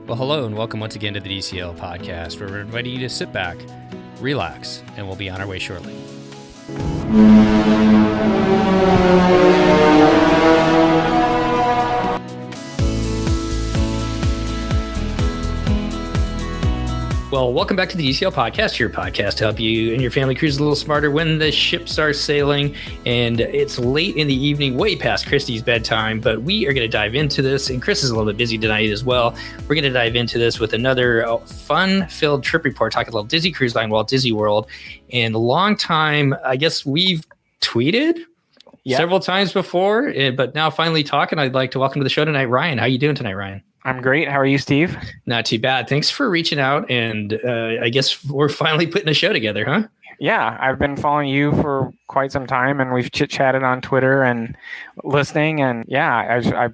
Well, hello and welcome once again to the DCL podcast, where we're inviting you to sit back, relax, and we'll be on our way shortly. Well, welcome back to the DCL podcast, your podcast to help you and your family cruise a little smarter when the ships are sailing. And it's late in the evening, way past Christy's bedtime, but we are going to dive into this. And Chris is a little bit busy tonight as well. We're going to dive into this with another fun-filled trip report, talking about Disney Cruise Line, Walt Disney World. And a long time, I guess we've tweeted several times before, but now finally talking. I'd like to welcome to the show tonight, Ryan. How you doing tonight, Ryan? I'm great. How are you, Steve? Not too bad. Thanks for reaching out. And I guess we're finally putting a show together, huh? Yeah, I've been following you for quite some time, and we've chit-chatted on Twitter and listening. And yeah, I've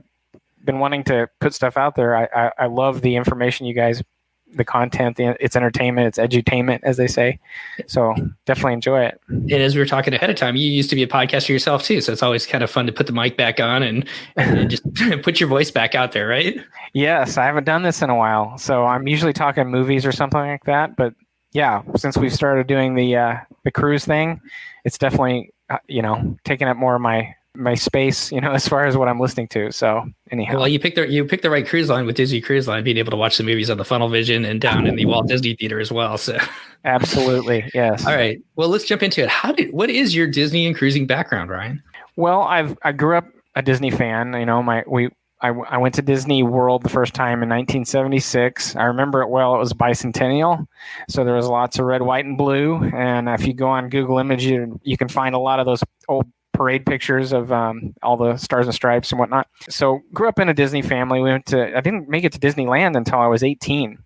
been wanting to put stuff out there. I love the information you guys, the content, it's entertainment, it's edutainment, as they say. So definitely enjoy it. And as we were talking ahead of time, you used to be a podcaster yourself too. So it's always kind of fun to put the mic back on and just put your voice back out there, right? Yes, I haven't done this in a while. So I'm usually talking movies or something like that. But yeah, since we've started doing the cruise thing, it's definitely, taking up more of my space, as far as what I'm listening to. So anyhow. Well, you picked the right cruise line with Disney Cruise Line, being able to watch the movies on the Funnel Vision and down in the Walt Disney Theater as well. So absolutely. Yes. All right. Well, let's jump into it. What is your Disney and cruising background, Ryan? Well, I grew up a Disney fan. I went to Disney World the first time in 1976. I remember it well. It was bicentennial. So there was lots of red, white, and blue. And if you go on Google Images, you can find a lot of those old parade pictures of all the Stars and Stripes and whatnot. So grew up in a Disney family. I didn't make it to Disneyland until I was 18,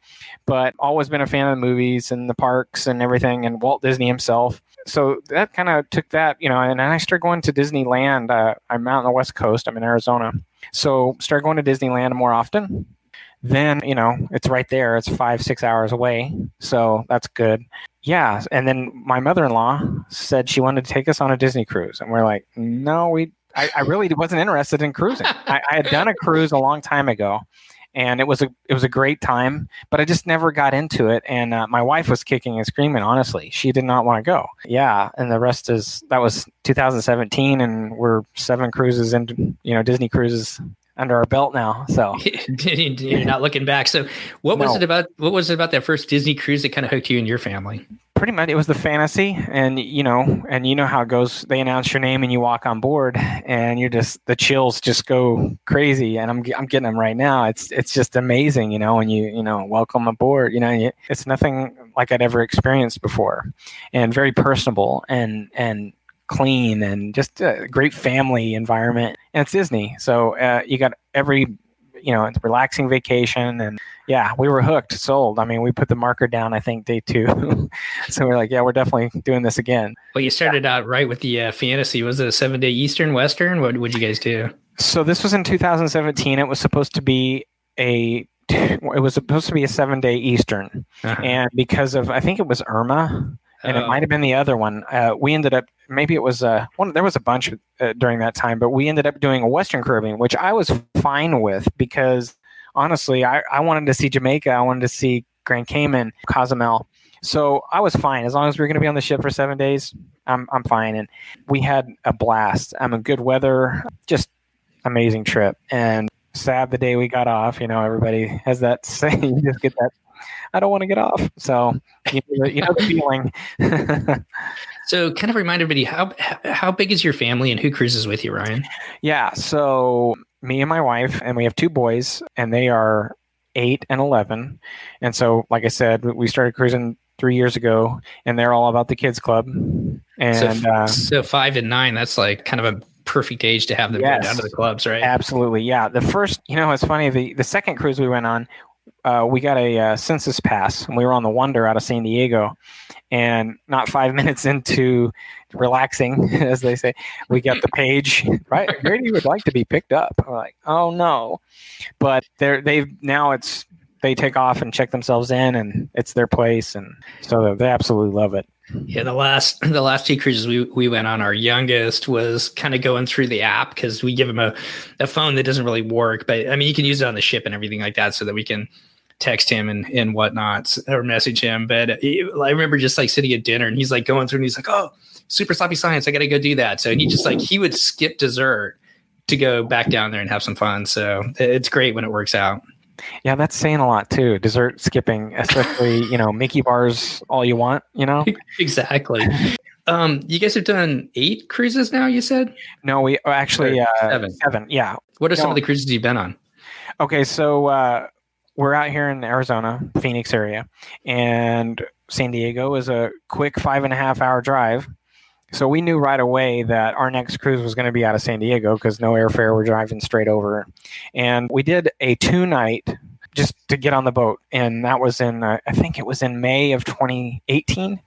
but always been a fan of the movies and the parks and everything, and Walt Disney himself. So that kind of took that, and I started going to Disneyland. I'm out on the West Coast. I'm in Arizona. So started going to Disneyland more often. Then, it's right there. It's 5-6 hours away. So that's good. Yeah. And then my mother-in-law said she wanted to take us on a Disney cruise. And we're like, no, I really wasn't interested in cruising. I had done a cruise a long time ago, and it was a great time, but I just never got into it. And my wife was kicking and screaming, honestly. She did not want to go. Yeah. And the rest that was 2017, and we're 7 cruises into, Disney cruises under our belt now. So you're not looking back. So what was it about that first Disney cruise that kind of hooked you and your family? Pretty much it was the fantasy, and how it goes. They announce your name and you walk on board, and the chills just go crazy. And I'm getting them right now. It's just amazing, when you welcome aboard, it's nothing like I'd ever experienced before, and very personable and clean, and just a great family environment. And it's Disney, so you got every it's a relaxing vacation. And yeah, we were hooked, sold. I mean, we put the marker down, I think, day 2. So we're like, yeah, we're definitely doing this again. Well, you started out right with the fantasy. Was it a 7-day Eastern, Western? What would you guys do? So this was in 2017. It was supposed to be a 7-day Eastern. Uh-huh. And because of, I think it was Irma, and it might have been the other one. We ended up, maybe it was there was a bunch during that time, but we ended up doing a Western Caribbean, which I was fine with, because honestly, I wanted to see Jamaica. I wanted to see Grand Cayman, Cozumel. So I was fine. As long as we were going to be on the ship for 7 days, I'm fine. And we had a blast. Good weather, just amazing trip. And sad the day we got off, everybody has that saying, you just get that, I don't want to get off. So you know the feeling. So kind of remind everybody, how big is your family and who cruises with you, Ryan? Yeah. So me and my wife, and we have 2 boys, and they are 8 and 11. And so, like I said, we started cruising 3 years ago, and they're all about the kids club. And so 5 and 9, that's like kind of a perfect age to have them go down to the clubs, right? Absolutely. Yeah. The first, it's funny. The second cruise we went on, we got a census pass, and we were on the Wonder out of San Diego, and not 5 minutes into relaxing, as they say, we got the page, right? Grady would like to be picked up. We're like, oh no. But they take off and check themselves in, and it's their place. And so they absolutely love it. Yeah, the last 2 cruises we went on, our youngest was kind of going through the app, because we give him a phone that doesn't really work, but I mean, you can use it on the ship and everything like that, so that we can text him and whatnot or message him. But I remember just like sitting at dinner and he's like going through and he's like, oh, Super Sloppy Science, I got to go do that. So he just like, he would skip dessert to go back down there and have some fun. So it's great when it works out. Yeah, that's saying a lot too. Dessert skipping, especially, Mickey bars all you want, Exactly. You guys have done 8 cruises now, you said? No, we actually 7. Yeah. What are some of the cruises you've been on? Okay, so we're out here in Arizona, Phoenix area, and San Diego is a quick 5.5 hour drive. So we knew right away that our next cruise was going to be out of San Diego because no airfare. We're driving straight over. And we did a 2-night just to get on the boat. And that was I think it was in May of 2018.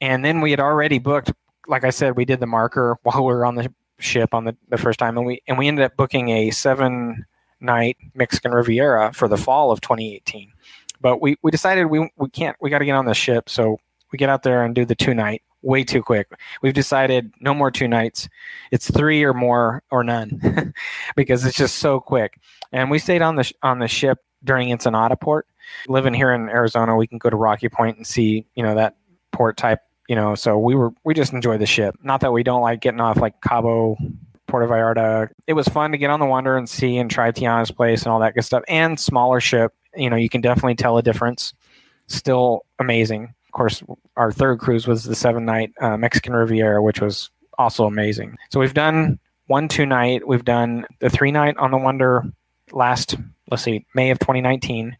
And then we had already booked, like I said, we did the marker while we were on the ship on the first time. And we ended up booking a 7-night Mexican Riviera for the fall of 2018. But we decided we got to get on the ship. So we get out there and do the 2-night. Way too quick. We've decided no more 2 nights. It's 3 or more or none because it's just so quick. And we stayed on the ship during Ensenada port. Living here in Arizona, we can go to Rocky Point and see, that port type, so we just enjoy the ship. Not that we don't like getting off like Cabo, Puerto Vallarta. It was fun to get on the Wonder and see and try Tiana's place and all that good stuff. And smaller ship, you can definitely tell a difference. Still amazing. Of course, our third cruise was the 7-night Mexican Riviera, which was also amazing. So we've done 1 2-night. We've done the 3-night on the Wonder May of 2019.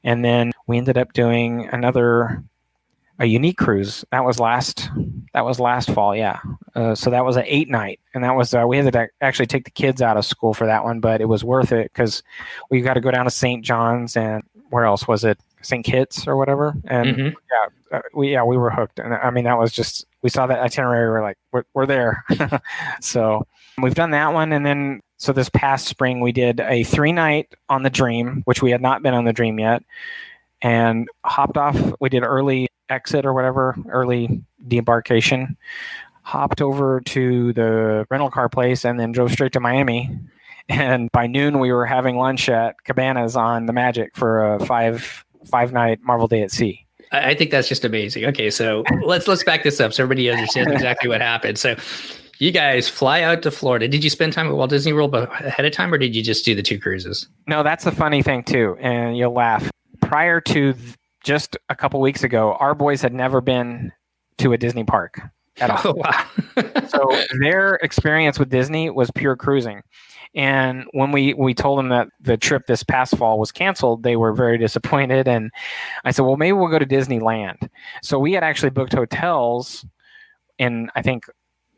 And then we ended up doing a unique cruise. That was last fall, yeah. So that was an 8-night. And that was, we had to actually take the kids out of school for that one, but it was worth it because we got to go down to St. John's and where else was it? St. Kitts or whatever. And we were hooked. And I mean, that was just, we saw that itinerary. We're like, we're there. So we've done that one. And then, so this past spring, we did a 3-night on the Dream, which we had not been on the Dream yet, and hopped off. We did early exit or whatever, early debarkation, hopped over to the rental car place and then drove straight to Miami. And by noon, we were having lunch at Cabanas on the Magic for a 5-night Marvel Day at Sea. I think that's just amazing. Okay, so let's back this up so everybody understands exactly what happened. So you guys fly out to Florida. Did you spend time at Walt Disney World ahead of time, or did you just do the 2 cruises? No, that's the funny thing too, and you'll laugh. Prior to just a couple weeks ago, our boys had never been to a Disney park at all. Oh, wow. So their experience with Disney was pure cruising. And when we told them that the trip this past fall was canceled, they were very disappointed. And I said, well, maybe we'll go to Disneyland. So we had actually booked hotels in, I think,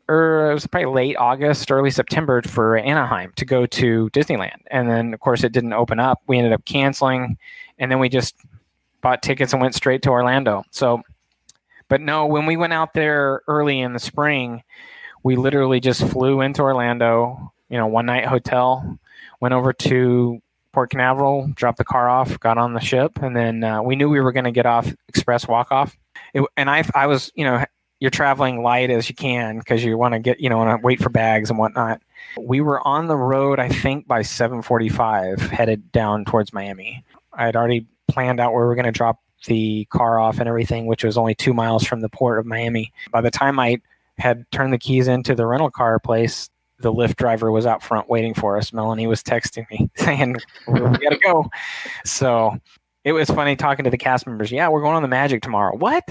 it was probably late August, early September for Anaheim to go to Disneyland. And then, of course, it didn't open up. We ended up canceling. And then we just bought tickets and went straight to Orlando. So, but no, when we went out there early in the spring, we literally just flew into Orlando, 1-night hotel, went over to Port Canaveral, dropped the car off, got on the ship, and then we knew we were going to get off express walk-off. And I was, you're traveling light as you can because you want to wait for bags and whatnot. We were on the road, I think, by 7:45, headed down towards Miami. I had already planned out where we were going to drop the car off and everything, which was only 2 miles from the port of Miami. By the time I had turned the keys into the rental car place, the Lyft driver was out front waiting for us. Melanie was texting me saying, we got to go. So it was funny talking to the cast members. Yeah, we're going on the Magic tomorrow. What?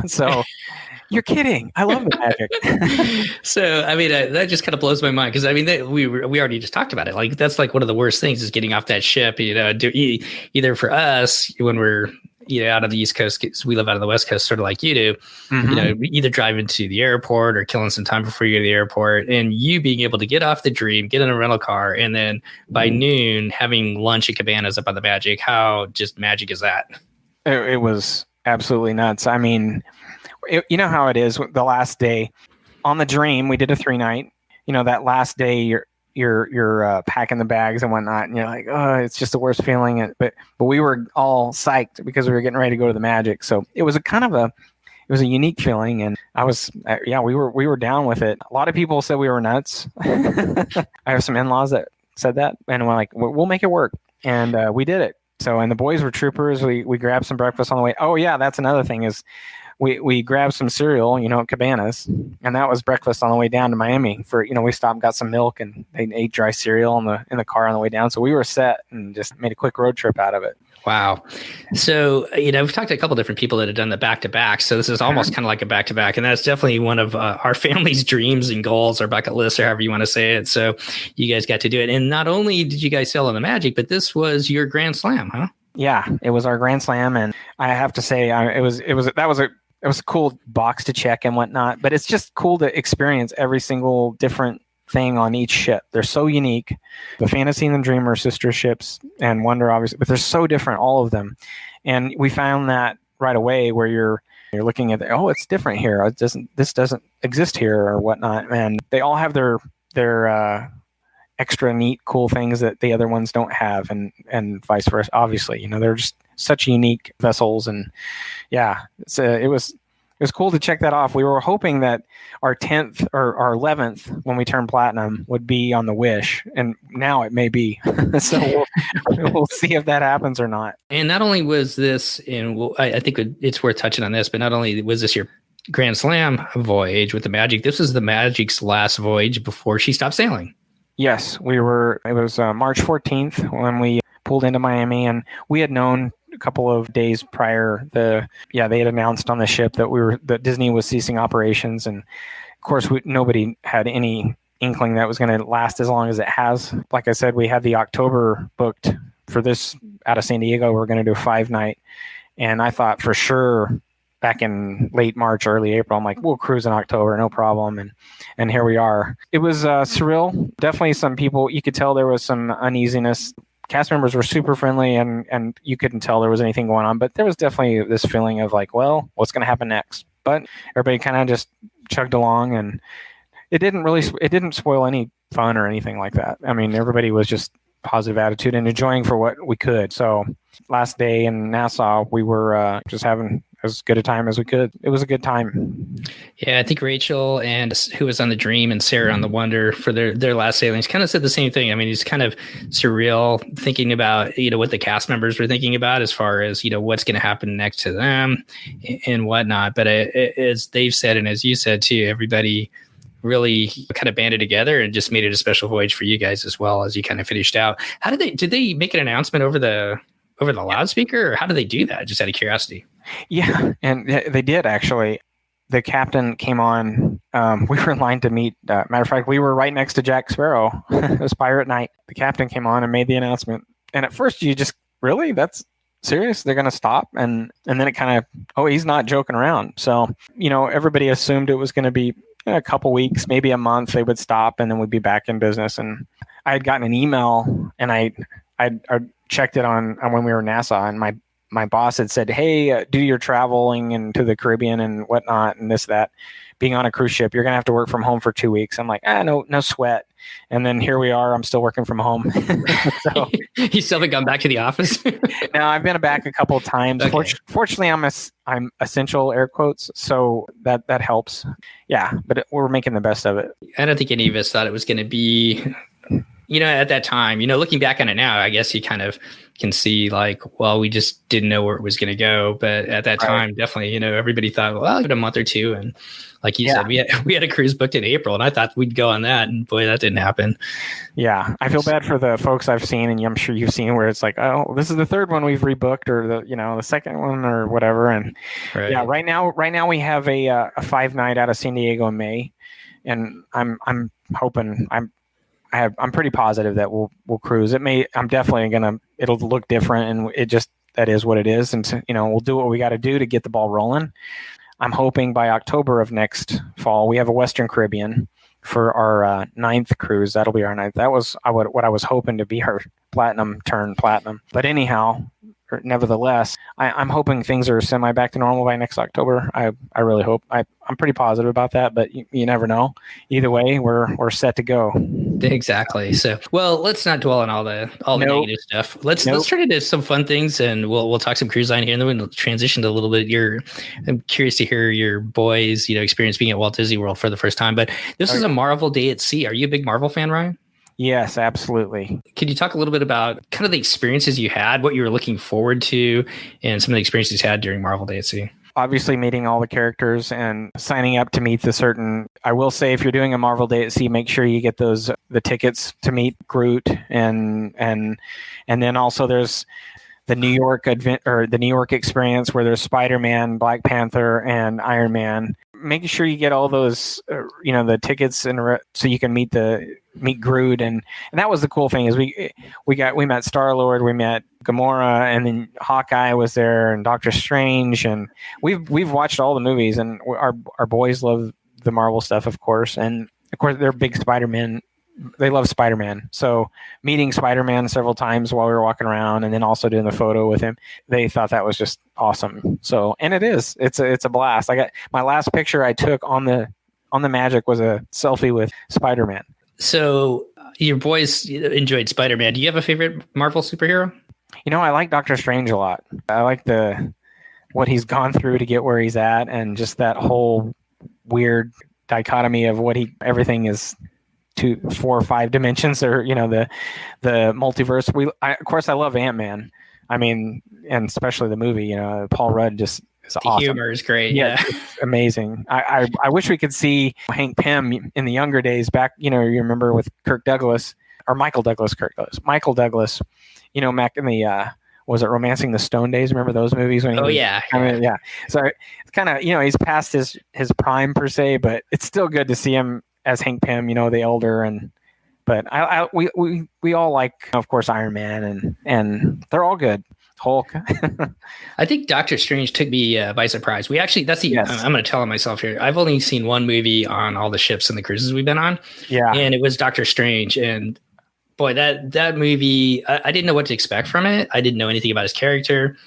So you're kidding. I love the Magic. So, I mean, that just kind of blows my mind because, I mean, we already just talked about it. Like, that's like one of the worst things is getting off that ship, either for us when we're, out of the East Coast, 'cause we live out of the West Coast, sort of like you do, either driving to the airport or killing some time before you go to the airport, and you being able to get off the Dream, get in a rental car, and then by noon having lunch at Cabanas up on the Magic. How just magic is that? It was absolutely nuts. I mean, you know how it is. The last day on the Dream, we did a 3-night. That last day, you're packing the bags and whatnot, and you're like, oh, it's just the worst feeling. But we were all psyched because we were getting ready to go to the Magic. So it was a unique feeling, and we were down with it. A lot of people said we were nuts. I have some in-laws that said that, and we're like, we'll make it work, and we did it. So, and the boys were troopers. We grabbed some breakfast on the way. Oh yeah, that's another thing is we grabbed some cereal, at Cabanas, and that was breakfast on the way down to Miami. For we stopped and got some milk, and they ate dry cereal in the car on the way down. So we were set and just made a quick road trip out of it. Wow. So, we've talked to a couple of different people that have done the back-to-back. So this is almost kind of like a back-to-back. And that's definitely one of our family's dreams and goals, our bucket list, or however you want to say it. So you guys got to do it. And not only did you guys sail on the Magic, but this was your Grand Slam, huh? Yeah, it was our Grand Slam. And I have to say, it was a cool box to check and whatnot. But it's just cool to experience every single different thing on each ship. They're so unique. The Fantasy and the Dreamer sister ships and Wonder, obviously, but they're so different, all of them. And we found that right away where you're looking at it's different here. This doesn't exist here or whatnot. And they all have their extra neat, cool things that the other ones don't have, and vice versa. Obviously, they're just such unique vessels. And yeah, it was cool to check that off. We were hoping that our 10th or our 11th, when we turned platinum, would be on the Wish, and now it may be. So we'll see if that happens or not. And not only was this, and I think it's worth touching on this, but not only was this your Grand Slam voyage with the Magic, this was the Magic's last voyage before she stopped sailing. Yes, it was March 14th when we pulled into Miami, and we had known a couple of days prior, they had announced on the ship that Disney was ceasing operations, and of course nobody had any inkling that was going to last as long as it has. Like I said, we had the October booked for this out of San Diego. We're going to do a 5-night, and I thought for sure back in late March, early April, I'm like, we'll cruise in October, no problem, and here we are. It was surreal. Definitely some people, you could tell there was some uneasiness. Cast members were super friendly, and you couldn't tell there was anything going on, but there was definitely this feeling of like, well, what's going to happen next? But everybody kind of just chugged along, and it didn't spoil any fun or anything like that. I mean, everybody was just positive attitude and enjoying for what we could. So last day in Nassau, we were just having as good a time as we could. It was a good time. Yeah, I think Rachel and who was on the Dream and Sarah on the Wonder for their last sailings kind of said the same thing. I mean, it's kind of surreal thinking about, what the cast members were thinking about as far as, what's going to happen next to them and whatnot. But as they've said, and as you said too, everybody really kind of banded together and just made it a special voyage for you guys as well as you kind of finished out. How did they make an announcement over the loudspeaker, or how did they do that? Just out of curiosity. Yeah, and they did actually. The captain came on. We were in line to meet. Matter of fact, we were right next to Jack Sparrow. It was Pirate Night. The captain came on and made the announcement. And at first, you just really, that's serious? They're going to stop? And then it kind of, he's not joking around. So everybody assumed it was going to be a couple weeks, maybe a month. They would stop, and then we'd be back in business. And I had gotten an email, and I checked it on when we were in Nassau, and my boss had said, hey, do your traveling into the Caribbean and whatnot and this, that, being on a cruise ship, you're going to have to work from home for 2 weeks. I'm like, no sweat. And then here we are. I'm still working from home. So you still haven't gone back to the office? No, I've been back a couple of times. Okay. Fortunately, I'm essential, air quotes. So that helps. Yeah, but we're making the best of it. I don't think any of us thought it was going to be, at that time, looking back on it now, I guess you kind of can see like, well, we just didn't know where it was going to go. But at that time, Definitely, everybody thought, well, I'll give it a month or two. And like you said, we had a cruise booked in April, and I thought we'd go on that. And boy, that didn't happen. Yeah. I feel bad for the folks I've seen, and I'm sure you've seen where it's like, oh, this is the third one we've rebooked, or the second one or whatever. And right now we have a 5-night out of San Diego in May. And I'm hoping, I'm pretty positive that we'll cruise. I'm definitely it'll look different, and that is what it is. And we'll do what we got to do to get the ball rolling. I'm hoping by October of next fall, we have a Western Caribbean for our 9th cruise. That'll be our 9th. That was what I was hoping to be our platinum. But anyhow, nevertheless, I'm hoping things are semi back to normal by next October. I really hope. I'm pretty positive about that, but you never know. Either way, we're set to go. Exactly. So, well, let's not dwell on all the negative stuff. Let's turn into some fun things, and we'll talk some cruise line here, and then we'll transition to a little bit. I'm curious to hear your boys' experience being at Walt Disney World for the first time. But this is a Marvel Day at Sea. Are you a big Marvel fan, Ryan? Yes, absolutely. Can you talk a little bit about kind of the experiences you had, what you were looking forward to, and some of the experiences you had during Marvel Day at Sea? Obviously, meeting all the characters and signing up to meet the certain. I will say, if you're doing a Marvel Day at Sea, make sure you get the tickets to meet Groot, and then also there's the New York the New York experience where there's Spider-Man, Black Panther, and Iron Man. Making sure you get all those, the tickets so you can meet Groot, and that was the cool thing is we met Star-Lord, we met Gamora, and then Hawkeye was there, and Doctor Strange, and we've watched all the movies, and our boys love the Marvel stuff, of course, and of course they're big Spider-Man. They love Spider-Man. So meeting Spider-Man several times while we were walking around and then also doing the photo with him, they thought that was just awesome. So, and it's a blast. I got my last picture I took on the Magic was a selfie with Spider-Man. So your boys enjoyed Spider-Man. Do you have a favorite Marvel superhero? I like Doctor Strange a lot. I like what he's gone through to get where he's at, and just that whole weird dichotomy of everything is 2, 4, or 5 dimensions, or the multiverse. Of course I love Ant-Man. I mean, and especially the movie. Paul Rudd just is the awesome. Humor is great. Yeah. It's amazing. I wish we could see Hank Pym in the younger days back. You remember with Michael Douglas. Back in the was it Romancing the Stone days? Remember those movies? Yeah. So it's kind of he's past his prime per se, but it's still good to see him as Hank Pym, the elder, but we all like, of course, Iron Man, and they're all good. Hulk. I think Doctor Strange took me by surprise. I'm going to tell myself here. I've only seen one movie on all the ships and the cruises we've been on. Yeah. And it was Doctor Strange. And boy, that movie, I didn't know what to expect from it. I didn't know anything about his character.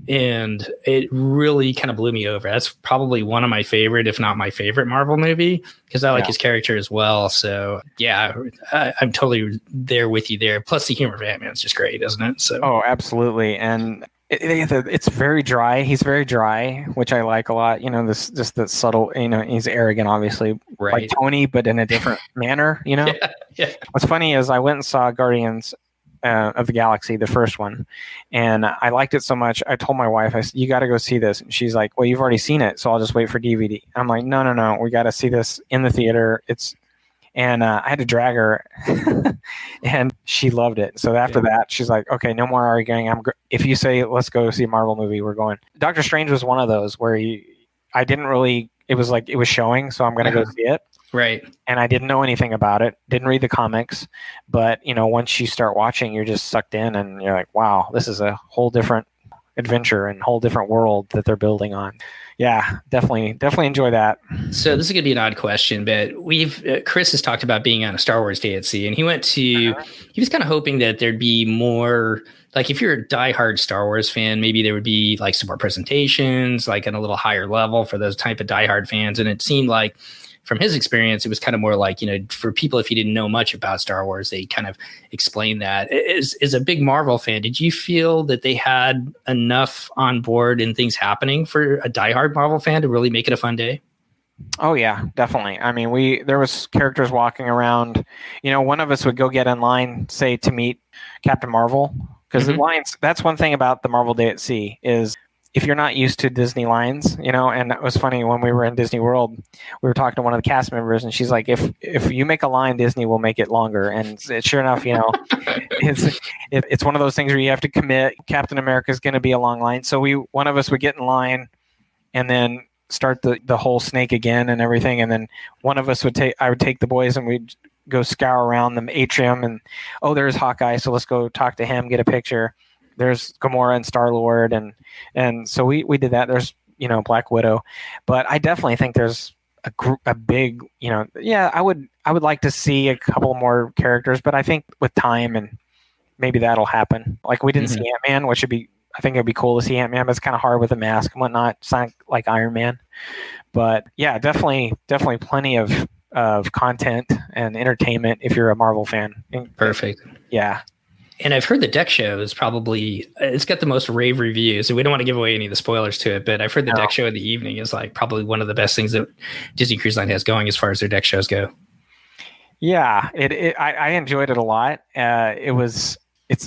And it really kind of blew me over. That's probably one of my favorite, if not my favorite Marvel movie, because I like his character as well. So yeah, I'm totally there with you there. Plus the humor of Ant-Man is just great, isn't it? So absolutely. And it's very dry. He's very dry, which I like a lot. This just the subtle. He's arrogant, obviously, right, like Tony, but in a different manner. Yeah. What's funny is I went and saw Guardians of the Galaxy, the first one, and I liked it so much. I told my wife, I said, "You got to go see this." And she's like, "Well, you've already seen it, so I'll just wait for DVD." I'm like, "No, we got to see this in the theater." And I had to drag her, and she loved it. So after that, she's like, "Okay, no more arguing. If you say let's go see a Marvel movie, we're going." Doctor Strange was one of those where I didn't really. It was like it was showing, so I'm going to go see it. Right. And I didn't know anything about it, didn't read the comics, but once you start watching, you're just sucked in, and you're like, wow, this is a whole different adventure and whole different world that they're building on. Yeah, definitely enjoy that. So this is going to be an odd question, but Chris has talked about being on a Star Wars Day at Sea, and he was kind of hoping that there'd be more, like if you're a diehard Star Wars fan, maybe there would be like some more presentations, like on a little higher level for those type of diehard fans. And it seemed like, from his experience, it was kind of more like, for people, if you didn't know much about Star Wars, they kind of explained that. As a big Marvel fan, did you feel that they had enough on board and things happening for a diehard Marvel fan to really make it a fun day? Oh yeah, definitely. I mean, there was characters walking around. One of us would go get in line, say, to meet Captain Marvel, because the lines. That's one thing about the Marvel Day at Sea is, if you're not used to Disney lines, and it was funny when we were in Disney World, we were talking to one of the cast members, and she's like, if you make a line, Disney will make it longer. And sure enough, it's one of those things where you have to commit. Captain America is going to be a long line. So one of us would get in line and then start the whole snake again and everything. And then one of us I would take the boys and we'd go scour around the atrium and, there's Hawkeye. So let's go talk to him, get a picture. There's Gamora and Star-Lord, and so we did that. There's Black Widow, but I definitely think there's a big I would like to see a couple more characters, but I think with time and maybe that'll happen. Like we didn't see Ant-Man, which I think it'd be cool to see Ant-Man, but it's kind of hard with a mask and whatnot. It's not like Iron Man, but yeah, definitely plenty of content and entertainment if you're a Marvel fan. Perfect. Yeah. And I've heard the deck show is it's got the most rave reviews, and we don't want to give away any of the spoilers to it, but I've heard the deck show in the evening is like probably one of the best things that Disney Cruise Line has going as far as their deck shows go. Yeah, I enjoyed it a lot. It's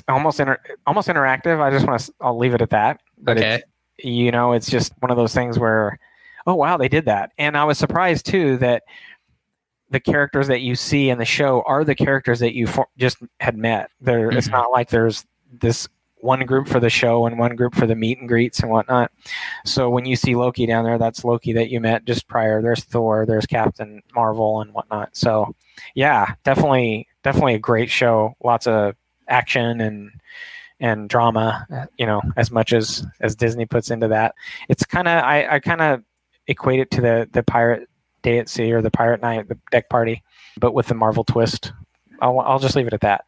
almost interactive. I'll leave it at that. But Okay. it's just one of those things where, oh wow, they did that. And I was surprised too that the characters that you see in the show are the characters that you just had met. It's not like there's this one group for the show and one group for the meet and greets and whatnot. So when you see Loki down there, that's Loki that you met just prior. There's Thor, there's Captain Marvel and whatnot. So yeah, definitely a great show. Lots of action and drama, as much as Disney puts into that. It's I kind of equate it to the Pirate Day at Sea or the Pirate Night, the deck party, but with the Marvel twist. I'll just leave it at that.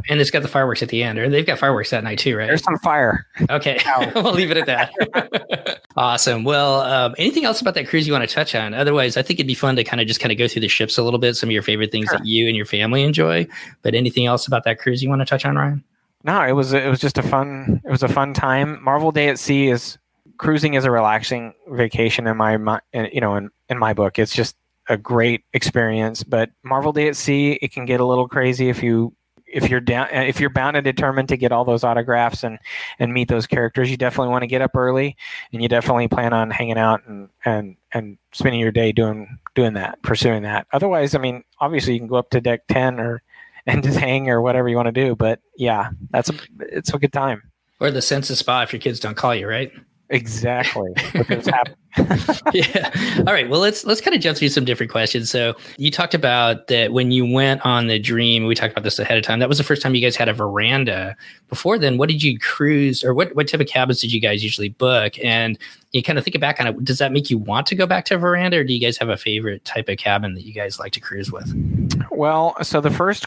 And it's got the fireworks at the end, or they've got fireworks that night too, right? There's some fire. Okay, we'll leave it at that. Awesome. Well, anything else about that cruise you want to touch on? Otherwise, I think it'd be fun to kind of go through the ships a little bit, some of your favorite things that you and your family enjoy. But anything else about that cruise you want to touch on, Ryan? No, it was just a fun time. Marvel Day at Sea cruising is a relaxing vacation in my book. It's just a great experience, but Marvel Day at Sea, it can get a little crazy if you're bound and determined to get all those autographs and meet those characters. You definitely want to get up early, and you definitely plan on hanging out and spending your day doing that, pursuing that. Otherwise, I mean, obviously you can go up to deck 10 and just hang or whatever you want to do. But yeah, it's a good time. Or the census spa if your kids don't call you, right? Exactly. Yeah. All right. Well, let's kind of jump through some different questions. So you talked about that when you went on the Dream, we talked about this ahead of time. That was the first time you guys had a veranda. Before then, what did you cruise, or what type of cabins did you guys usually book? And you kind of think back on it. Does that make you want to go back to a veranda, or do you guys have a favorite type of cabin that you guys like to cruise with? Well, so the first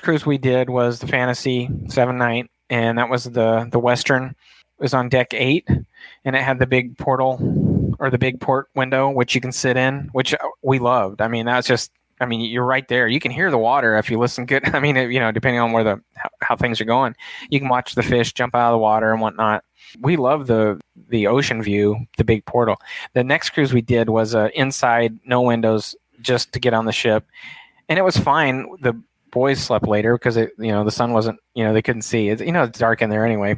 cruise we did was the Fantasy 7-night, and that was the Western. It was on deck 8, and it had the big portal or the big port window, which you can sit in, which we loved. I mean, you're right there. You can hear the water if you listen good. I mean, depending on where how things are going, you can watch the fish jump out of the water and whatnot. We love the ocean view, the big portal. The next cruise we did was inside, no windows, just to get on the ship, and it was fine. The boys slept later because the sun wasn't, they couldn't see. It's dark in there anyway.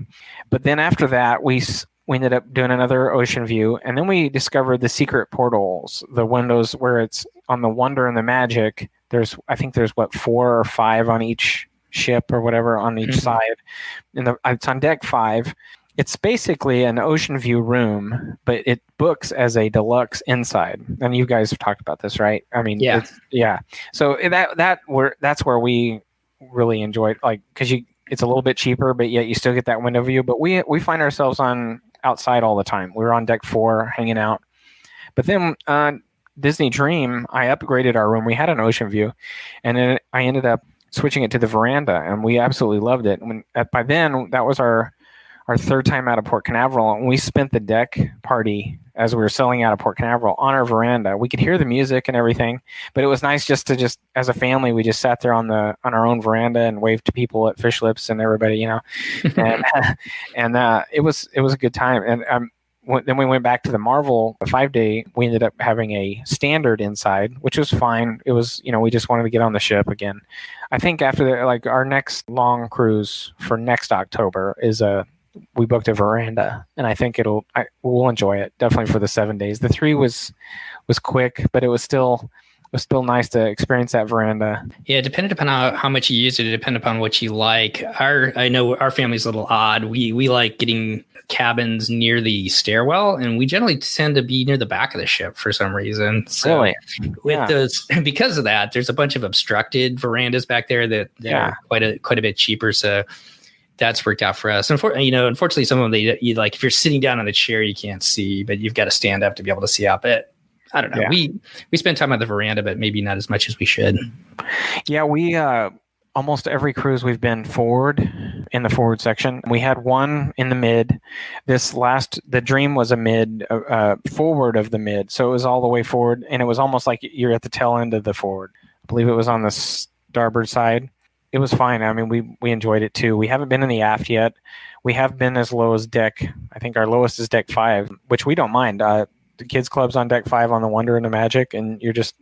But then after that, we ended up doing another ocean view, and then we discovered the secret portals, the windows where it's on the Wonder and the Magic. I think there's 4 or 5 on each ship or whatever on each side. And it's on deck 5. It's basically an ocean view room, but it books as a deluxe inside. And you guys have talked about this, right? I mean, yeah. So that's where we really enjoyed, because it's a little bit cheaper, but yet you still get that window view. But we find ourselves on outside all the time. We were on deck 4 hanging out. But then Disney Dream, I upgraded our room. We had an ocean view, and then I ended up switching it to the veranda, and we absolutely loved it. By then, that was our third time out of Port Canaveral, and we spent the deck party as we were sailing out of Port Canaveral on our veranda. We could hear the music and everything, but it was nice just as a family, we just sat there on our own veranda and waved to people at Fish Lips and everybody, and it was a good time. And then we went back to the Marvel 5-day. We ended up having a standard inside, which was fine. It was, we just wanted to get on the ship again. I think after our next long cruise for next October is we booked a veranda, and I think we'll enjoy it definitely for the 7 days. The 3 was quick, but it was still nice to experience that veranda. Yeah, depending upon how much you use it, depending upon what you like. I know our family's a little odd. We like getting cabins near the stairwell, and we generally tend to be near the back of the ship for some reason. So really? With those, because of that, there's a bunch of obstructed verandas back there that are quite a bit cheaper. So that's worked out for us. Unfortunately, some of them, if you're sitting down on the chair, you can't see, but you've got to stand up to be able to see out. But I don't know. Yeah. We spend time on the veranda, but maybe not as much as we should. Yeah, we almost every cruise we've been forward in the forward section. We had one in the mid. The Dream was a mid, forward of the mid, so it was all the way forward, and it was almost like you're at the tail end of the forward. I believe it was on the starboard side. It was fine. I mean, we enjoyed it too. We haven't been in the aft yet. We have been as low as deck. I think our lowest is deck 5, which we don't mind. The kids club's on deck 5 on the Wonder and the Magic, and you're just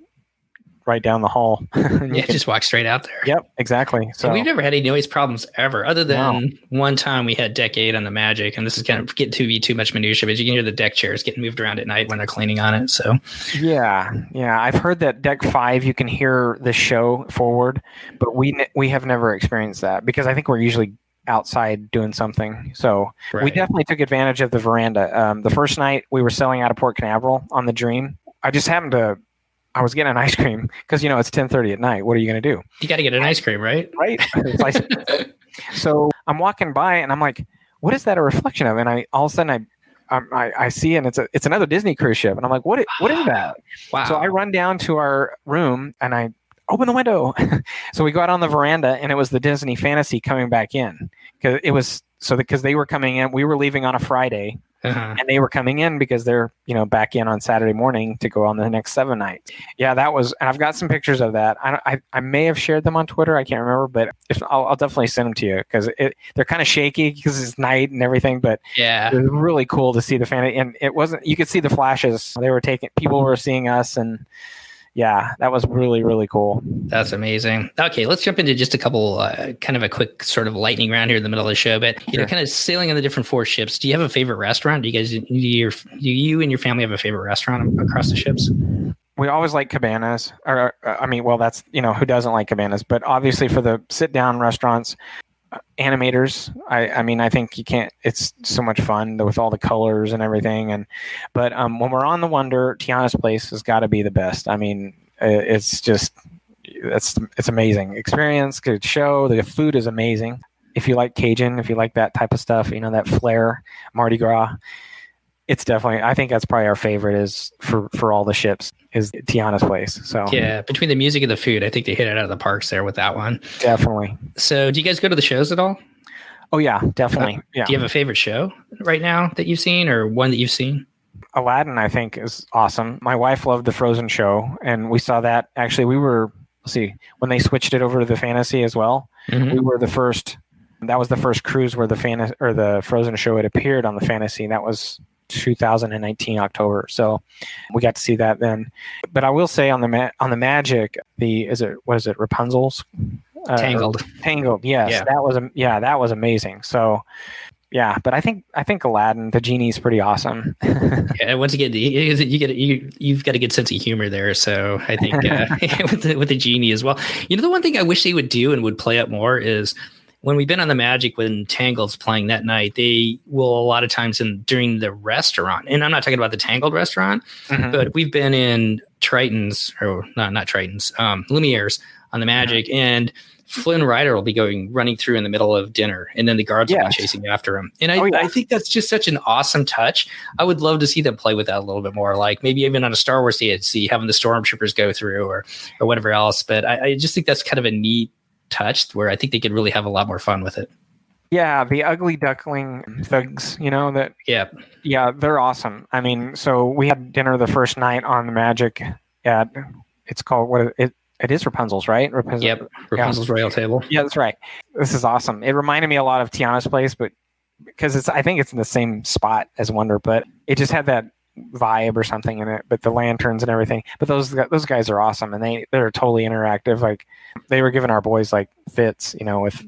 right down the hall. Yeah, just walk straight out there. Yep, exactly. So and we've never had any noise problems ever, other than one time we had Deck 8 on the Magic, and this is kind of getting to be too much minutia, but you can hear the deck chairs getting moved around at night when they're cleaning on it. So yeah. I've heard that Deck 5 you can hear the show forward, but we have never experienced that because I think we're usually outside doing something. So we definitely took advantage of the veranda. The first night we were selling out of Port Canaveral on the Dream. I just happened to. I was getting an ice cream because it's 10:30 at night. What are you going to do? You got to get an ice cream, right? Right. So I'm walking by and I'm like, "What is that a reflection of?" And all of a sudden I see and it's another Disney cruise ship, and I'm like, "What is that?" Wow. So I run down to our room and I open the window. So we go out on the veranda and it was the Disney Fantasy coming back in because they were coming in. We were leaving on a Friday. And they were coming in because they're, back in on Saturday morning to go on the next 7 nights. Yeah, that was, and I've got some pictures of that. I may have shared them on Twitter. I can't remember, but I'll definitely send them to you because they're kind of shaky because it's night and everything. But yeah, it was really cool to see the fan. And it wasn't, you could see the flashes. People were seeing us, and yeah, that was really, really cool. That's amazing. Okay, let's jump into just a couple, kind of a quick sort of lightning round here in the middle of the show. But kind of sailing on the different 4 ships. Do you have a favorite restaurant? Do you and your family have a favorite restaurant across the ships? We always like Cabanas. That's who doesn't like Cabanas? But obviously, for the sit-down restaurants, Animators. I think you can't. It's so much fun with all the colors and everything. But when we're on the Wonder, Tiana's Place has got to be the best. I mean, it's amazing experience, good show. The food is amazing. If you like Cajun, if you like that type of stuff, that flair, Mardi Gras. It's definitely. I think that's probably our favorite is for all the ships is Tiana's Place. So yeah, between the music and the food, I think they hit it out of the parks there with that one. Definitely. So, do you guys go to the shows at all? Oh yeah, definitely. Yeah. Do you have a favorite show right now that you've seen, or one that you've seen? Aladdin, I think, is awesome. My wife loved the Frozen show, and we saw that. Actually, we were when they switched it over to the Fantasy as well. Mm-hmm. We were the first. That was the first cruise where the Frozen show had appeared on the Fantasy. And that was 2019 October, so we got to see that then. But I will say on the Magic, what is it Rapunzel's Tangled, yes. Yeah. That was amazing. So yeah, but I think Aladdin, the genie's pretty awesome. Yeah, once again, you've got a good sense of humor there, so I think with the genie as well. The one thing I wish they would do and would play up more is when we've been on the Magic, when Tangled's playing that night, they will a lot of times during the restaurant, and I'm not talking about the Tangled restaurant, mm-hmm. but we've been in Triton's, or not Triton's, Lumiere's on the Magic, mm-hmm. and Flynn Rider will be running through in the middle of dinner, and then the guards will be chasing after him. And I think that's just such an awesome touch. I would love to see them play with that a little bit more, like maybe even on a Star Wars DLC, having the Stormtroopers go through or whatever else. But I just think that's kind of a neat touch where I think they could really have a lot more fun with it. Yeah, the Ugly Duckling thugs, that. Yeah, they're awesome. I mean, so we had dinner the first night on the Magic at, it's called, it is Rapunzel's, right? Rapunzel's Royal Table. Yeah, that's right. This is awesome. It reminded me a lot of Tiana's Place, but because I think it's in the same spot as Wonder, but it just had that vibe or something in it, but the lanterns and everything. But those guys are awesome, and they're totally interactive. Like they were giving our boys like fits, with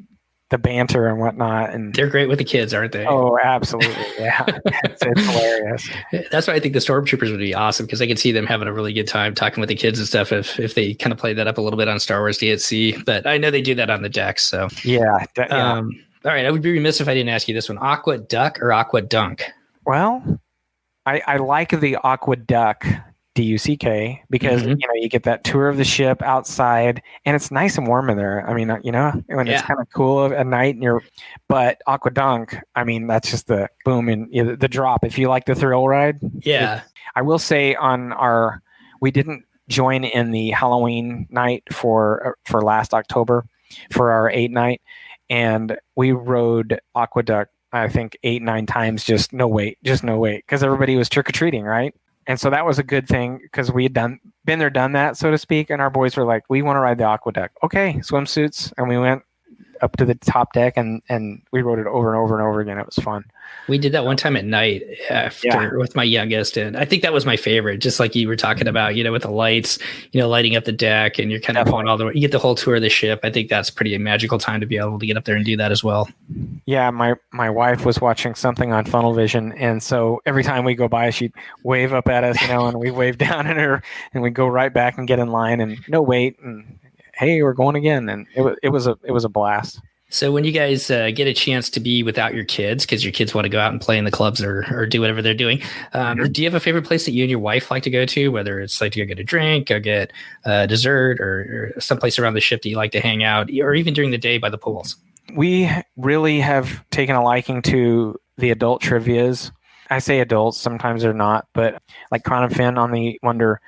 the banter and whatnot. And they're great with the kids, aren't they? Oh, absolutely. Yeah. it's hilarious. That's why I think the Stormtroopers would be awesome, because I could see them having a really good time talking with the kids and stuff if they kind of played that up a little bit on Star Wars DLC. But I know they do that on the deck. So yeah. All right. I would be remiss if I didn't ask you this one. Aqua Duck or Aqua Dunk? Well, I like the Aqua Duck, DUCK, because mm-hmm. You get that tour of the ship outside, and it's nice and warm in there. I mean, when it's kind of cool at night, but Aqua Dunk, I mean, that's just the boom and the drop. If you like the thrill ride, yeah. I will say we didn't join in the Halloween night for last October for our 8 night, and we rode Aqua Duck, I think 8-9 times, just no wait, because everybody was trick-or-treating, right? And so that was a good thing, because we had been there, done that, so to speak, and our boys were like, we want to ride the Aqua Duck. Okay, swimsuits, and we went up to the top deck, and we rode it over and over and over again. It was fun. We did that one time at night with my youngest, and I think that was my favorite. Just like you were talking about, with the lights, lighting up the deck, and you're kind of going all the way. You get the whole tour of the ship. I think that's pretty magical time to be able to get up there and do that as well. Yeah, my wife was watching something on Funnel Vision, and so every time we go by, she'd wave up at us, and we wave down at her, and we go right back and get in line, and no wait, and hey, we're going again, and it was a blast. So when you guys get a chance to be without your kids, because your kids want to go out and play in the clubs or do whatever they're doing, do you have a favorite place that you and your wife like to go to, whether it's like to go get a drink, go get dessert, or someplace around the ship that you like to hang out, or even during the day by the pools? We really have taken a liking to the adult trivias. I say adults, sometimes they're not, but like Con and Finn on the Wonder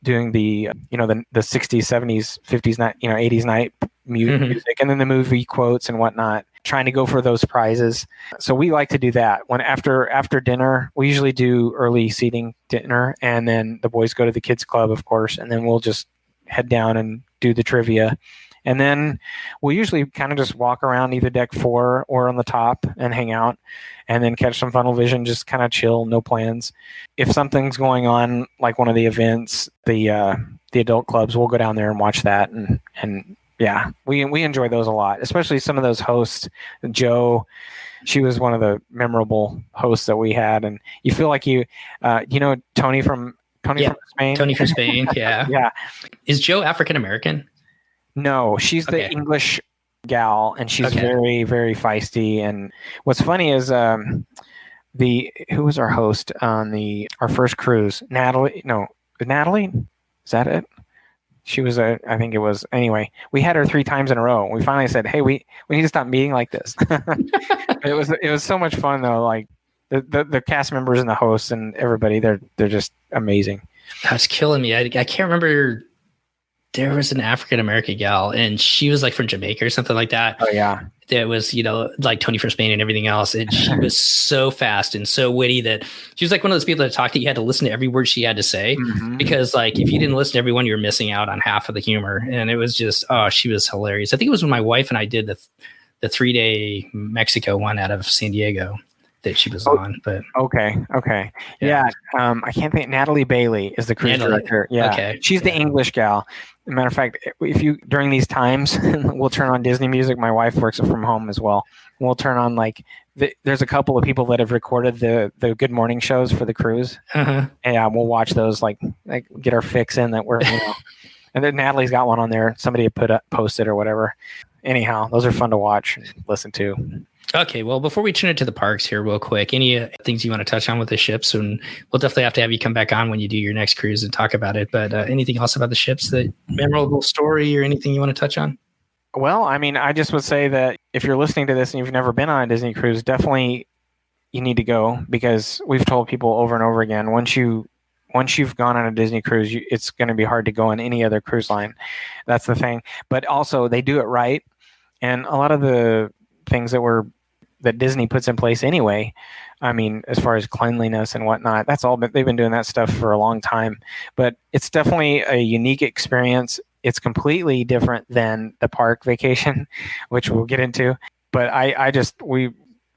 doing the 60s, 70s, 50s night, 80s night music, and then the movie quotes and whatnot, trying to go for those prizes. So we like to do that. When after dinner, we usually do early seating dinner, and then the boys go to the kids club, of course, and then we'll just head down and do the trivia. And then we'll usually kind of just walk around either deck 4 or on the top and hang out, and then catch some Funnel Vision, just kind of chill, no plans. If something's going on, like one of the events, the adult clubs, we'll go down there and watch that. And yeah, we enjoy those a lot, especially some of those hosts. Jo, she was one of the memorable hosts that we had. And you feel like Tony from Spain? Tony from Spain, yeah. Yeah. Is Jo African-American? No, she's the English gal, and she's very, very feisty. And what's funny is who was our host on our first cruise? Natalie? Is that it? She was I think it was. Anyway, we had her 3 times in a row. We finally said, "Hey, we need to stop meeting like this." It was so much fun though. Like the cast members and the hosts and everybody, they're just amazing. That's killing me. I can't remember. There was an African-American gal, and she was like from Jamaica or something like that. Oh, yeah. That was, like Tony from Spain and everything else. And she was so fast and so witty that she was like one of those people that talked that you had to listen to every word she had to say, because like if you didn't listen to everyone, you're missing out on half of the humor. And it was just, she was hilarious. I think it was when my wife and I did the 3-day Mexico one out of San Diego that she was on. But okay. Yeah. I can't think. Natalie Bailey is the cruise director. Yeah. Okay. She's the English gal. As a matter of fact, if you during these times, we'll turn on Disney music. My wife works from home as well. We'll turn on there's a couple of people that have recorded the Good Morning shows for the cruise. And we'll watch those, like get our fix in that we're, and then Natalie's got one on there. Somebody posted or whatever. Anyhow, those are fun to watch and listen to. Okay, well, before we turn it to the parks here real quick, any things you want to touch on with the ships? And we'll definitely have to have you come back on when you do your next cruise and talk about it. But anything else about the ships, that memorable story or anything you want to touch on? Well, I mean, I just would say that if you're listening to this and you've never been on a Disney cruise, definitely you need to go, because we've told people over and over again, once you've gone on a Disney cruise, it's going to be hard to go on any other cruise line. That's the thing. But also, they do it right. And a lot of the things that Disney puts in place anyway, I mean, as far as cleanliness and whatnot, that's all. But they've been doing that stuff for a long time. But it's definitely a unique experience. It's completely different than the park vacation, which we'll get into. But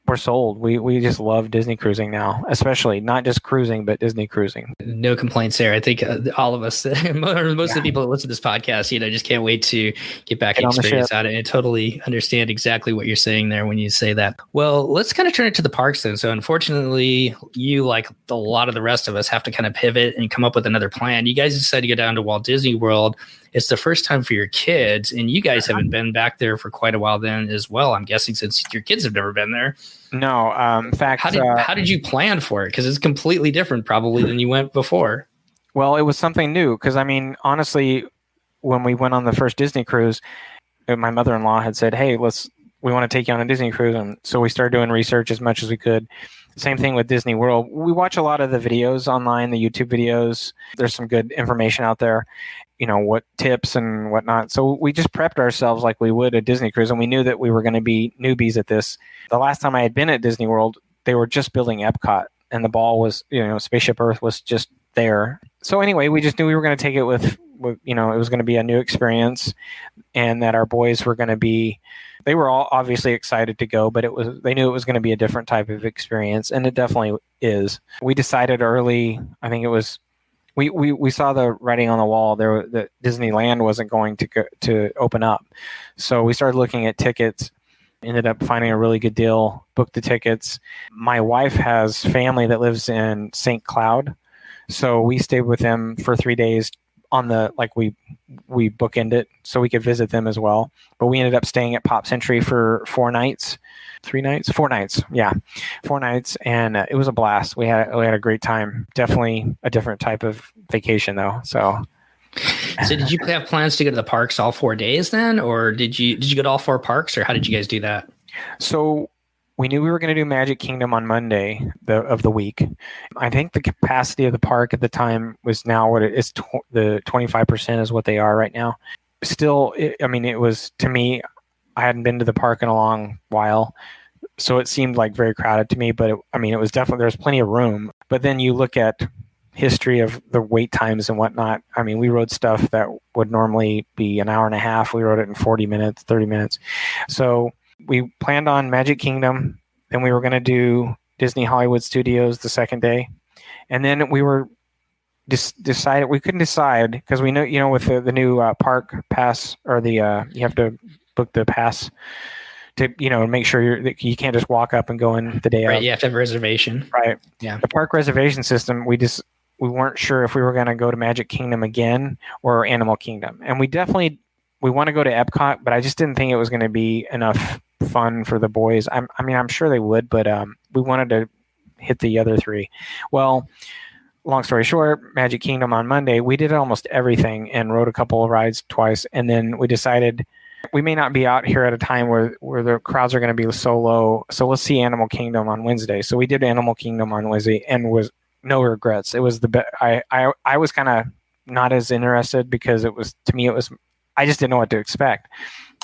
we're sold. We just love Disney cruising now, especially not just cruising, but Disney cruising. No complaints there. I think all of us, most of the people that listen to this podcast, just can't wait to get back and experience out and totally understand exactly what you're saying there when you say that. Well, let's kind of turn it to the parks then. So unfortunately, you, like a lot of the rest of us, have to kind of pivot and come up with another plan. You guys decided to go down to Walt Disney World. It's the first time for your kids, and you guys haven't been back there for quite a while then as well, I'm guessing, since your kids have never been there. No, in fact, how did you plan for it? Because it's completely different probably than you went before. Well, it was something new, because I mean, honestly, when we went on the first Disney cruise, my mother-in-law had said, "Hey, we want to take you on a Disney cruise," and so we started doing research as much as we could. Same thing with Disney World. We watch a lot of the videos online, the YouTube videos. There's some good information out there, what tips and whatnot. So we just prepped ourselves like we would a Disney cruise, and we knew that we were going to be newbies at this. The last time I had been at Disney World, they were just building Epcot, and the ball was, Spaceship Earth was just there. So anyway, we just knew we were going to take it with you know, it was going to be a new experience, and that our boys were going to be. They were all obviously excited to go, but they knew it was going to be a different type of experience, and it definitely is. We decided early. I think it was. We saw the writing on the wall there that Disneyland wasn't going to open up, so we started looking at tickets. Ended up finding a really good deal. Booked the tickets. My wife has family that lives in St. Cloud, so we stayed with them for 3 days. We bookended it so we could visit them as well. But we ended up staying at Pop Century for 4 nights. 3 nights? 4 nights. Yeah. 4 nights. And it was a blast. We had a great time. Definitely a different type of vacation though. So did you have plans to go to the parks all 4 days then? Or did you go to all 4 parks, or how did you guys do that? So we knew we were going to do Magic Kingdom on Monday of the week. I think the capacity of the park at the time was now what it is. The 25% is what they are right now. Still, it was, to me, I hadn't been to the park in a long while, so it seemed like very crowded to me. But it was definitely, there's plenty of room. But then you look at history of the wait times and whatnot. I mean, we rode stuff that would normally be an hour and a half. We rode it in 40 minutes, 30 minutes. So we planned on Magic Kingdom, then we were going to do Disney Hollywood Studios the second day, and then we were decided we couldn't decide because we know, you know, with the new park pass, or the you have to book the pass to, you know, make sure you can't just walk up and go in the day Right, of. you have to have a reservation. Right. Yeah. The park reservation system, we weren't sure if we were going to go to Magic Kingdom again or Animal Kingdom, and we want to go to Epcot, but I just didn't think it was going to be enough fun for the boys. I'm sure they would, but we wanted to hit the other 3. Well, long story short, Magic Kingdom on Monday, we did almost everything and rode a couple of rides twice, and then we decided we may not be out here at a time where the crowds are going to be so low, so let's see Animal Kingdom on Wednesday. So we did Animal Kingdom on Wednesday, and was no regrets. It was the best. I was kind of not as interested because I just didn't know what to expect,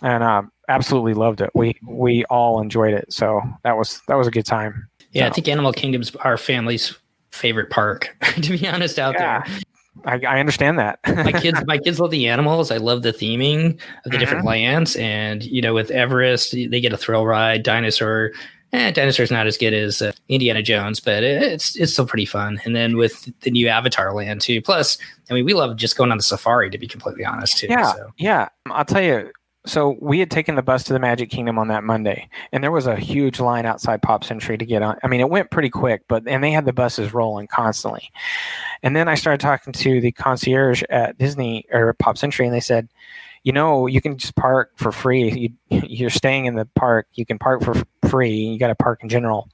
and absolutely loved it. We all enjoyed it, so that was a good time. Yeah, so. I think Animal Kingdom's our family's favorite park, to be honest, out there. I understand that. my kids love the animals. I love the theming of the different lands, and you know, with Everest, they get a thrill ride. Dinosaur's not as good as Indiana Jones, but it's still pretty fun. And then with the new Avatar land too. Plus, I mean, we love just going on the safari, to be completely honest too. Yeah. I'll tell you. So we had taken the bus to the Magic Kingdom on that Monday, and there was a huge line outside Pop Century to get on. I mean, it went pretty quick, and they had the buses rolling constantly. And then I started talking to the concierge at Disney or Pop Century, and they said, you know, you can just park for free. You're staying in the park. You can park for free. You got to park in general.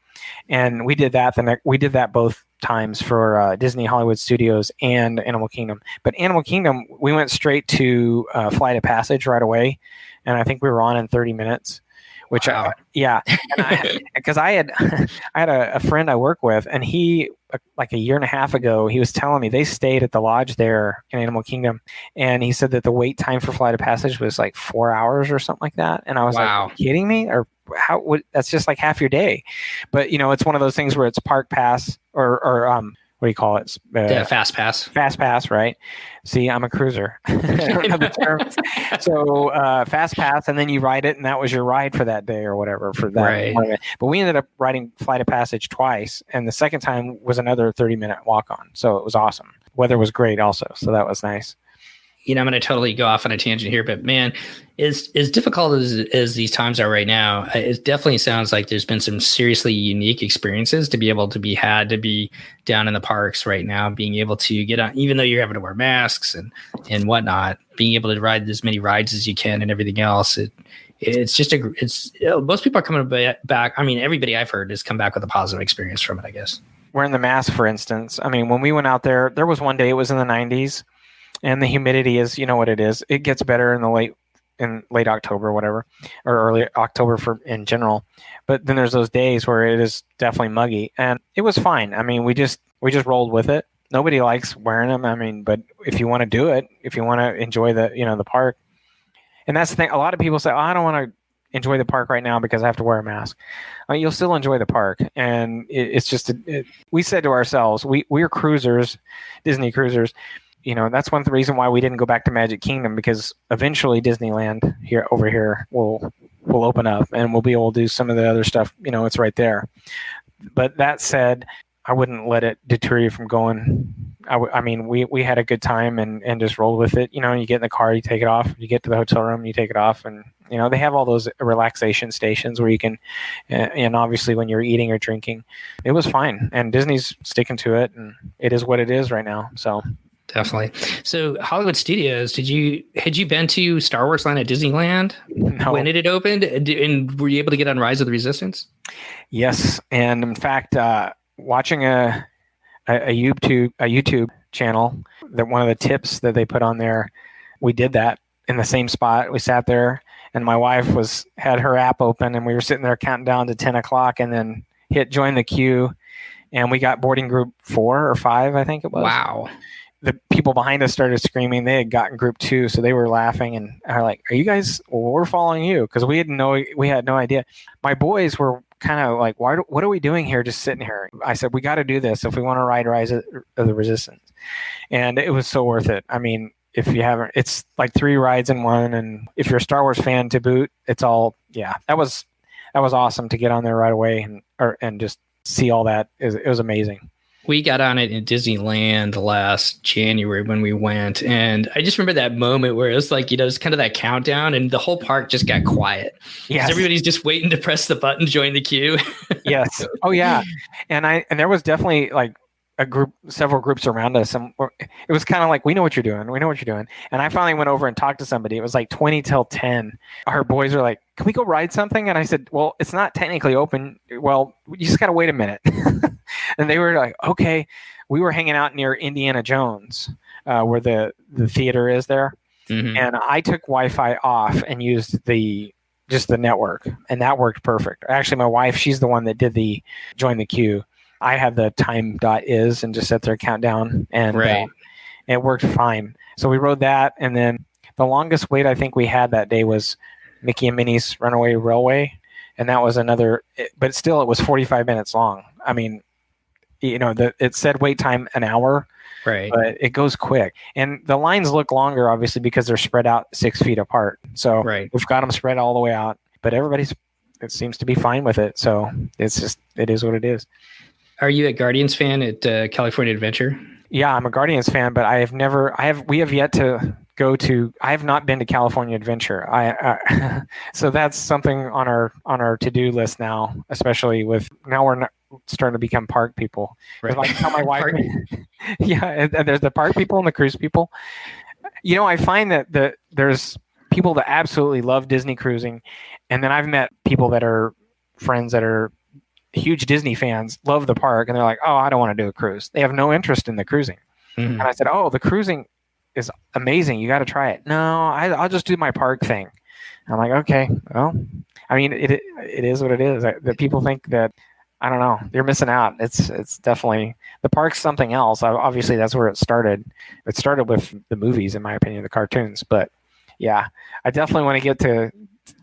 And we did that. We did that both times for Disney Hollywood Studios and Animal Kingdom. But Animal Kingdom, we went straight to Flight of Passage right away, and I think we were on in 30 minutes. Which, wow. Because I had a friend I work with, and he, like a year and a half ago, he was telling me they stayed at the lodge there in Animal Kingdom, and he said that the wait time for Flight of Passage was like 4 hours or something like that. And I was like, are you kidding me? Or that's just like half your day. But, you know, it's one of those things where it's park pass or what do you call it? Fast pass. Fast pass, right? See, I'm a cruiser. I don't know the term. So fast pass, and then you ride it, and that was your ride for that day or whatever for that. Right. But we ended up riding Flight of Passage twice, and the second time was another 30-minute walk-on. So it was awesome. Weather was great also, so that was nice. You know, I'm going to totally go off on a tangent here, but man, as difficult as these times are right now, it definitely sounds like there's been some seriously unique experiences to be able to be down in the parks right now, being able to get on, even though you're having to wear masks and whatnot, being able to ride as many rides as you can and everything else. It's just most people are coming back. I mean, everybody I've heard has come back with a positive experience from it, I guess. Wearing the mask, for instance. I mean, when we went out there was one day, it was in the 90s. And the humidity is, you know what it is. It gets better in late October, or whatever, or early October in general. But then there's those days where it is definitely muggy, and it was fine. I mean, we just rolled with it. Nobody likes wearing them. I mean, but if you want to do it, if you want to enjoy the park, and that's the thing. A lot of people say, "Oh, I don't want to enjoy the park right now because I have to wear a mask." I mean, you'll still enjoy the park, and it's just we said to ourselves, we're cruisers, Disney cruisers. that's one of the reason why we didn't go back to Magic Kingdom, because eventually Disneyland over here will open up and we'll be able to do some of the other stuff. It's right there. But that said, I wouldn't let it deter you from going. I mean, we had a good time and just rolled with it. You get in the car, you take it off. You get to the hotel room, you take it off. And, they have all those relaxation stations where you can, and obviously when you're eating or drinking, it was fine. And Disney's sticking to it, and it is what it is right now. So definitely. So Hollywood Studios, had you been to Star Wars Land at Disneyland when it had opened? And were you able to get on Rise of the Resistance? Yes. And in fact, watching a YouTube channel, that one of the tips that they put on there, we did that in the same spot. We sat there and my wife had her app open and we were sitting there counting down to 10 o'clock and then hit join the queue. And we got boarding group 4 or 5, I think it was. Wow. The people behind us started screaming. They had gotten group 2, so they were laughing and are like, "Are you guys? Well, we're following you," because we had no idea. My boys were kind of like, "What are we doing here? Just sitting here?" I said, "We got to do this if we want to ride Rise of the Resistance," and it was so worth it. I mean, if you haven't, it's like 3 rides in one, and if you're a Star Wars fan to boot, it's all That was awesome to get on there right away and just see all that. It was amazing. We got on it in Disneyland last January when we went. And I just remember that moment where it was like, it's kind of that countdown and the whole park just got quiet. Yes. Everybody's just waiting to press the button, join the queue. Yes. Oh yeah. And there was definitely like several groups around us. And it was kind of like, we know what you're doing. And I finally went over and talked to somebody. It was like 20 till 10. Our boys were like, "Can we go ride something?" And I said, "Well, it's not technically open. Well, you just got to wait a minute." And they were like, "Okay." We were hanging out near Indiana Jones, where the theater is there. Mm-hmm. And I took Wi-Fi off and used just the network. And that worked perfect. Actually, my wife, she's the one that did the join the queue. I had the time.is and just set their countdown, and it worked fine. So we rode that, and then the longest wait I think we had that day was Mickey and Minnie's Runaway Railway, and that was but still it was 45 minutes long. I mean, it said wait time an hour, right? But it goes quick, and the lines look longer obviously because they're spread out 6 feet apart. So we've got them spread all the way out, but it seems to be fine with it. So it is what it is. Are you a Guardians fan at California Adventure? Yeah, I'm a Guardians fan, but we have yet to go to. I have not been to California Adventure. So that's something on our to-do list now, especially now we're not starting to become park people. Right. I tell my wife, yeah, and there's the park people and the cruise people. I find that there's people that absolutely love Disney cruising, and then I've met people that are friends that are huge Disney fans, love the park, and they're like, "Oh, I don't want to do a cruise." They have no interest in the cruising. Mm-hmm. And I said, "Oh, the cruising is amazing. You got to try it." "No, I'll just do my park thing." I'm like, "Okay, well, I mean, it is what it is." That people think that, I don't know, you're missing out. It's definitely, the park's something else. Obviously, that's where it started. It started with the movies, in my opinion, the cartoons. But yeah, I definitely want to get to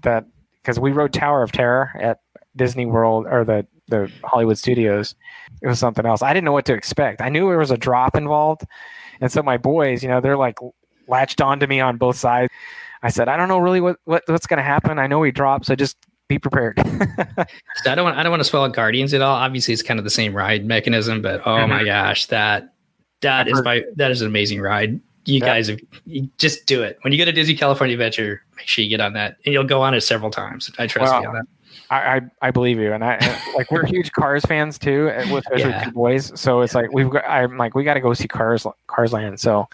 that, because we rode Tower of Terror at Disney World, or the Hollywood Studios. It was something else. I didn't know what to expect. I knew there was a drop involved. And so my boys, they're like latched onto me on both sides. I said, "I don't know really what's going to happen. I know we dropped, so just be prepared." So I don't want to spoil Guardians at all. Obviously it's kind of the same ride mechanism, but oh my gosh, that is an amazing ride. You guys just do it. When you go to Disney California Adventure, make sure you get on that, and you'll go on it several times. I trust me on that. I believe you, and we're huge Cars fans too, especially with 2 boys. So it's like we got to go see Cars Land. So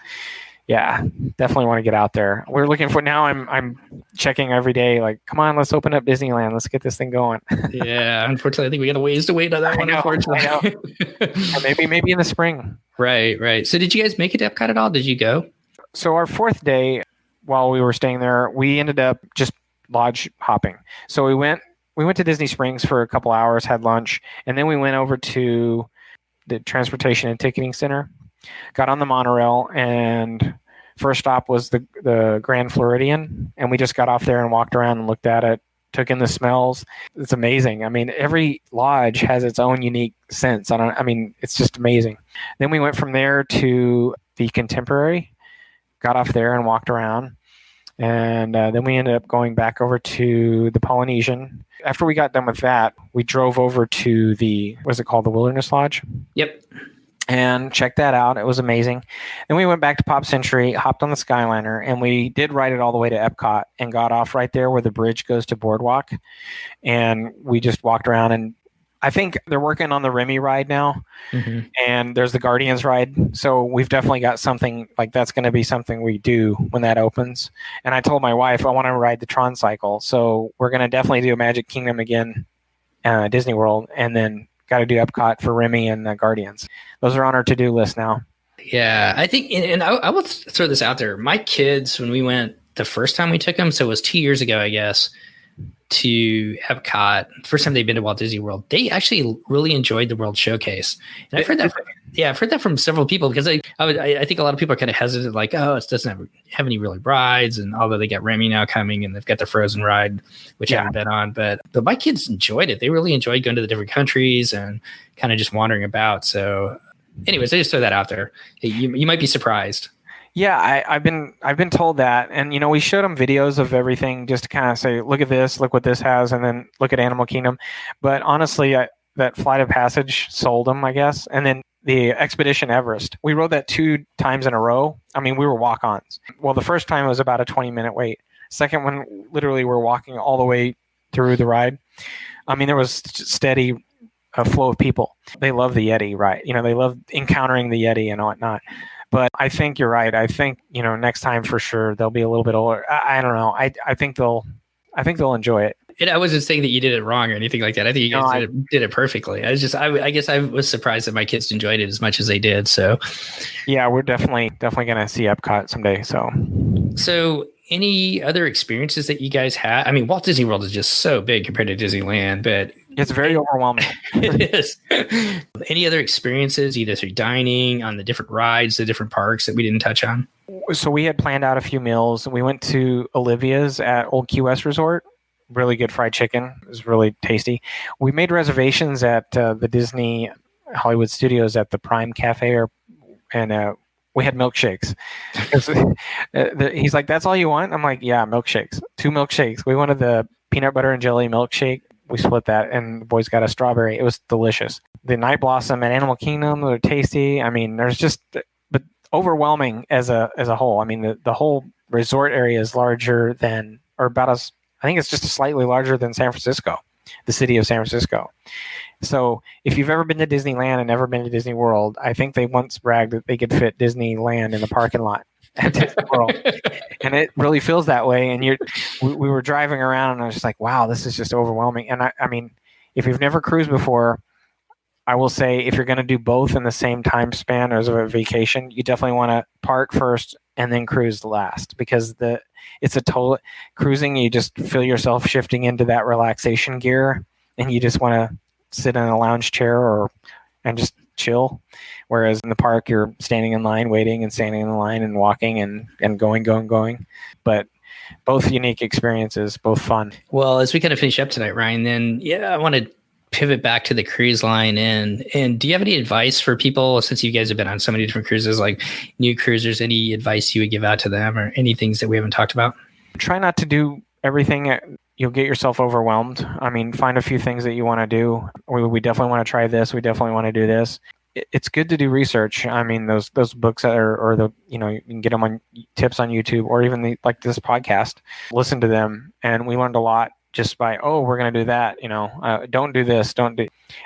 yeah, definitely want to get out there. We're looking for now. I'm checking every day. Like, come on, let's open up Disneyland. Let's get this thing going. Yeah, unfortunately, I think we got a ways to wait on that one. Unfortunately, maybe in the spring. Right. So did you guys make it to Epcot at all? Did you go? So our 4th day, while we were staying there, we ended up just lodge hopping. So we went to Disney Springs for a couple hours, had lunch, and then we went over to the Transportation and Ticketing Center, got on the monorail, and first stop was the Grand Floridian, and we just got off there and walked around and looked at it, took in the smells. It's amazing. I mean, every lodge has its own unique sense. It's just amazing. Then we went from there to the Contemporary, got off there and walked around. And then we ended up going back over to the Polynesian. After we got done with that, we drove over to the, what's it called, the Wilderness Lodge? Yep. And checked that out. It was amazing. Then we went back to Pop Century, hopped on the Skyliner, and we did ride it all the way to Epcot and got off right there where the bridge goes to Boardwalk. And we just walked around, and I think they're working on the Remy ride now, and there's the Guardians ride. So we've definitely got something like that's going to be something we do when that opens. And I told my wife I want to ride the Tron Cycle, so we're going to definitely do Magic Kingdom again, Disney World, and then got to do Epcot for Remy and Guardians. Those are on our to-do list now. Yeah, I think, and I will throw this out there. My kids, when we went the first time we took them, so it was 2 years ago, I guess, to Epcot, first time they've been to Walt Disney World, they actually really enjoyed the World Showcase. And I've heard that from several people, because I think a lot of people are kind of hesitant, like, oh, it doesn't have any really rides, and although they got Remy now coming and they've got the Frozen ride, which I haven't been on, but my kids enjoyed it. They really enjoyed going to the different countries and kind of just wandering about. So anyways, I just throw that out there. You might be surprised. Yeah, I've been told that, and we showed them videos of everything just to kind of say, look at this, look what this has, and then look at Animal Kingdom. But honestly, that Flight of Passage sold them, I guess. And then the Expedition Everest, we rode that 2 times in a row. I mean, we were walk-ons. Well, the first time was about a 20-minute wait. Second one, literally, we're walking all the way through the ride. I mean, there was steady flow of people. They love the Yeti, right? They love encountering the Yeti and whatnot. But I think you're right. I think, next time for sure they'll be a little bit older. I don't know. I think they'll enjoy it. And I wasn't saying that you did it wrong or anything like that. I think you guys did it perfectly. I guess I was surprised that my kids enjoyed it as much as they did. So yeah, we're definitely going to see Epcot someday. So any other experiences that you guys had? I mean, Walt Disney World is just so big compared to Disneyland, but it's very overwhelming. It is. Any other experiences, either through dining, on the different rides, the different parks that we didn't touch on? So we had planned out a few meals. We went to Olivia's at Old Key West Resort. Really good fried chicken. It was really tasty. We made reservations at the Disney Hollywood Studios at the Prime Cafe, and we had milkshakes. He's like, that's all you want? I'm like, yeah, milkshakes. 2 milkshakes. We wanted the peanut butter and jelly milkshake. We split that, and the boys got a strawberry. It was delicious. The Night Blossom at Animal Kingdom, they're tasty. I mean, there's just, but overwhelming as a whole. I mean, the whole resort area is larger than, or about as, I think it's just slightly larger than San Francisco, the city of San Francisco. So if you've ever been to Disneyland and never been to Disney World, I think they once bragged that they could fit Disneyland in the parking lot at Disney World. And it really feels that way. And we were driving around, and I was just like, wow, this is just overwhelming. And I mean, if you've never cruised before, I will say if you're going to do both in the same time span as a vacation, you definitely want to park first and then cruise last, because it's a total cruising. You just feel yourself shifting into that relaxation gear, and you just want to sit in a lounge chair and just chill. Whereas in the park, you're standing in line, waiting and standing in line and walking and going. But both unique experiences, both fun. Well, as we kind of finish up tonight, Ryan, then I want to pivot back to the cruise line. And do you have any advice for people, since you guys have been on so many different cruises, like new cruisers, any advice you would give out to them, or any things that we haven't talked about? Try not to do everything. You'll get yourself overwhelmed. I mean, find a few things that you want to do. We definitely want to try this. We definitely want to do this. It's good to do research. I mean, those books that are, or the, you can get them on tips on YouTube, or even like this podcast, listen to them. And we learned a lot just by, we're going to do that. Don't do this.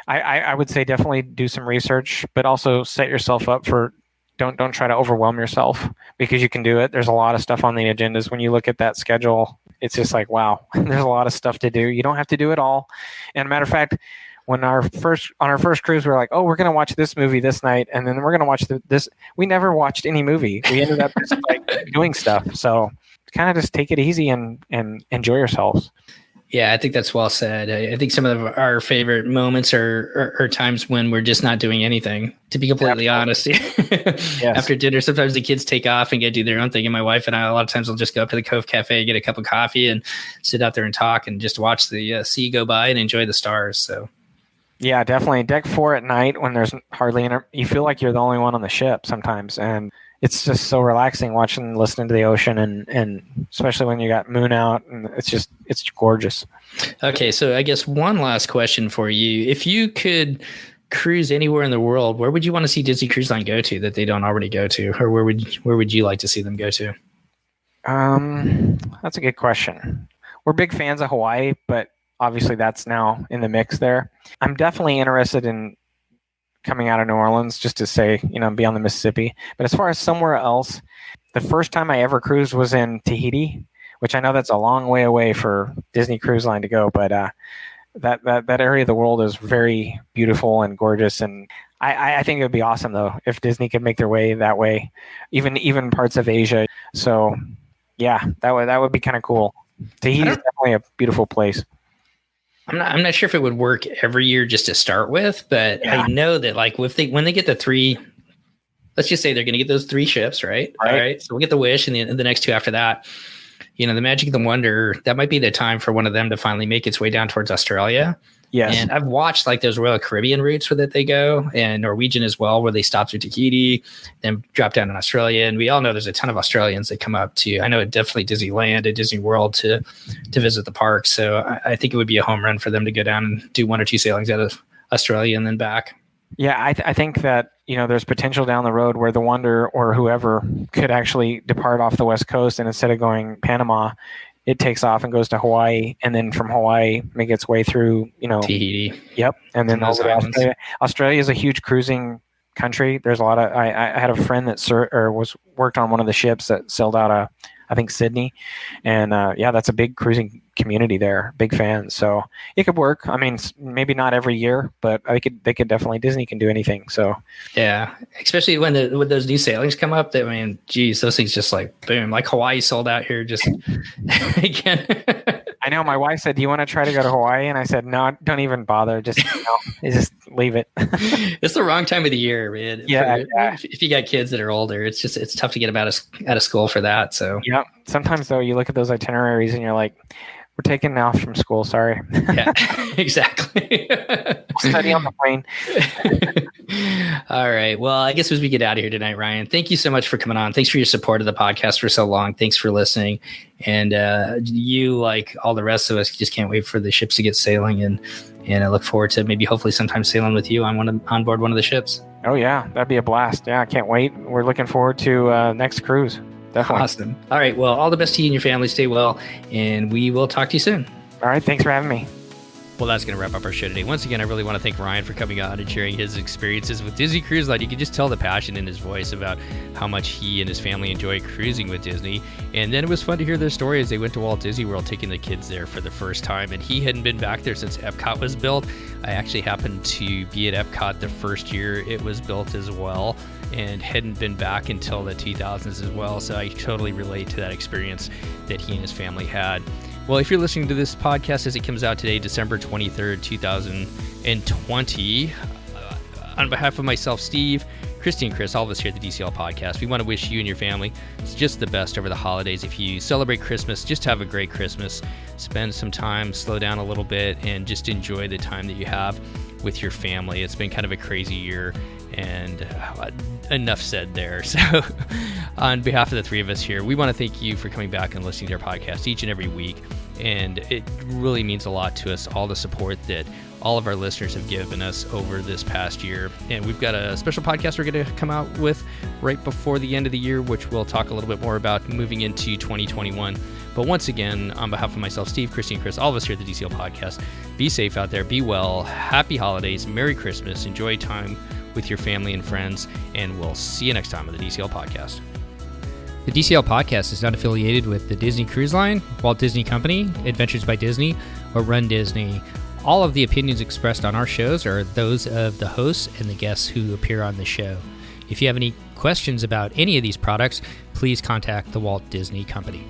I would say definitely do some research, but also set yourself up for, don't try to overwhelm yourself, because you can do it. There's a lot of stuff on the agendas. When you look at that schedule, it's just like, wow, there's a lot of stuff to do. You don't have to do it all. And matter of fact, when on our first cruise, we were like, we're going to watch this movie this night, and then we're going to watch this. We never watched any movie. We ended up just doing stuff. So kind of just take it easy and enjoy yourselves. Yeah, I think that's well said. I think some of our favorite moments are times when we're just not doing anything, to be completely honest. Yes. After dinner, sometimes the kids take off and do their own thing. And my wife and I, a lot of times, will just go up to the Cove Cafe, get a cup of coffee, and sit out there and talk and just watch the sea go by and enjoy the stars. So, yeah, definitely. Deck 4 at night, when there's hardly you feel like you're the only one on the ship sometimes. And it's just so relaxing watching, listening to the ocean, and especially when you got moon out, and it's gorgeous. Okay, so I guess one last question for you. If you could cruise anywhere in the world, where would you want to see Disney Cruise Line go to that they don't already go to, or where would you like to see them go to? That's a good question. We're big fans of Hawaii, but obviously that's now in the mix there. I'm definitely interested in coming out of New Orleans just to say, be on the Mississippi. But as far as somewhere else, the first time I ever cruised was in Tahiti, which I know that's a long way away for Disney Cruise Line to go, but that area of the world is very beautiful and gorgeous, and I think it would be awesome though if Disney could make their way that way, even parts of Asia. So yeah, that would be kind of cool. Tahiti is definitely a beautiful place. I'm not sure if it would work every year just to start with, but yeah. I know that like when they get the 3, let's just say they're going to get those 3 ships, right? All right. So we'll get the Wish and the next 2 after that. The Magic of the Wonder, that might be the time for one of them to finally make its way down towards Australia. Yes. And I've watched like those Royal Caribbean routes where that they go, and Norwegian as well, where they stop through Tahiti, then drop down in Australia. And we all know there's a ton of Australians that come up to, I know definitely Disneyland and Disney World to visit the park. So I think it would be a home run for them to go down and do 1 or 2 sailings out of Australia and then back. Yeah, I think that, there's potential down the road where the Wonder or whoever could actually depart off the West Coast, and instead of going Panama, it takes off and goes to Hawaii, and then from Hawaii make its way through, Tahiti. Yep, and then over to Australia. Australia is a huge cruising country. There's a lot of. I had a friend that worked on one of the ships that sailed out of, I think, Sydney, and that's a big cruising community there. Big fans, so it could work. I mean, maybe not every year, but they could definitely. Disney can do anything. So yeah, especially when those new sailings come up. That, I mean, geez, those things just like boom, like Hawaii sold out here just again. I know. My wife said, "Do you want to try to go to Hawaii?" And I said, "No, don't even bother. Just just leave it." It's the wrong time of the year, man. Yeah, if you got kids that are older, it's tough to get them out of school for that. So yeah. Sometimes though, you look at those itineraries and you're like, "We're taking off from school. Sorry." Yeah, exactly. We'll study on the plane. All right. Well, I guess as we get out of here tonight, Ryan, thank you so much for coming on. Thanks for your support of the podcast for so long. Thanks for listening. And you, like all the rest of us, just can't wait for the ships to get sailing. And I look forward to maybe hopefully sometime sailing with you on board one of the ships. Oh, yeah. That'd be a blast. Yeah, I can't wait. We're looking forward to next cruise. Definitely. Awesome. All right. Well, all the best to you and your family. Stay well. And we will talk to you soon. All right. Thanks for having me. Well, that's going to wrap up our show today. Once again, I really want to thank Ryan for coming on and sharing his experiences with Disney Cruise Line. You can just tell the passion in his voice about how much he and his family enjoy cruising with Disney. And then it was fun to hear their story as they went to Walt Disney World, taking the kids there for the first time. And he hadn't been back there since Epcot was built. I actually happened to be at Epcot the first year it was built as well, and hadn't been back until the 2000s as well. So I totally relate to that experience that he and his family had. Well, if you're listening to this podcast as it comes out today, December 23rd, 2020, on behalf of myself, Steve, Christy, and Chris, all of us here at the DCL Podcast, we want to wish you and your family just the best over the holidays. If you celebrate Christmas, just have a great Christmas. Spend some time, slow down a little bit, and just enjoy the time that you have with your family. It's been kind of a crazy year, and enough said there. So on behalf of the 3 of us here, we want to thank you for coming back and listening to our podcast each and every week. And it really means a lot to us, all the support that all of our listeners have given us over this past year. And we've got a special podcast we're going to come out with right before the end of the year, which we'll talk a little bit more about moving into 2021. But once again, on behalf of myself, Steve, Christy, and Chris, all of us here at the DCL Podcast, be safe out there, be well, happy holidays, Merry Christmas, enjoy time with your family and friends, and we'll see you next time on the DCL Podcast. The DCL Podcast is not affiliated with the Disney Cruise Line, Walt Disney Company, Adventures by Disney, or Run Disney. All of the opinions expressed on our shows are those of the hosts and the guests who appear on the show. If you have any questions about any of these products, please contact the Walt Disney Company.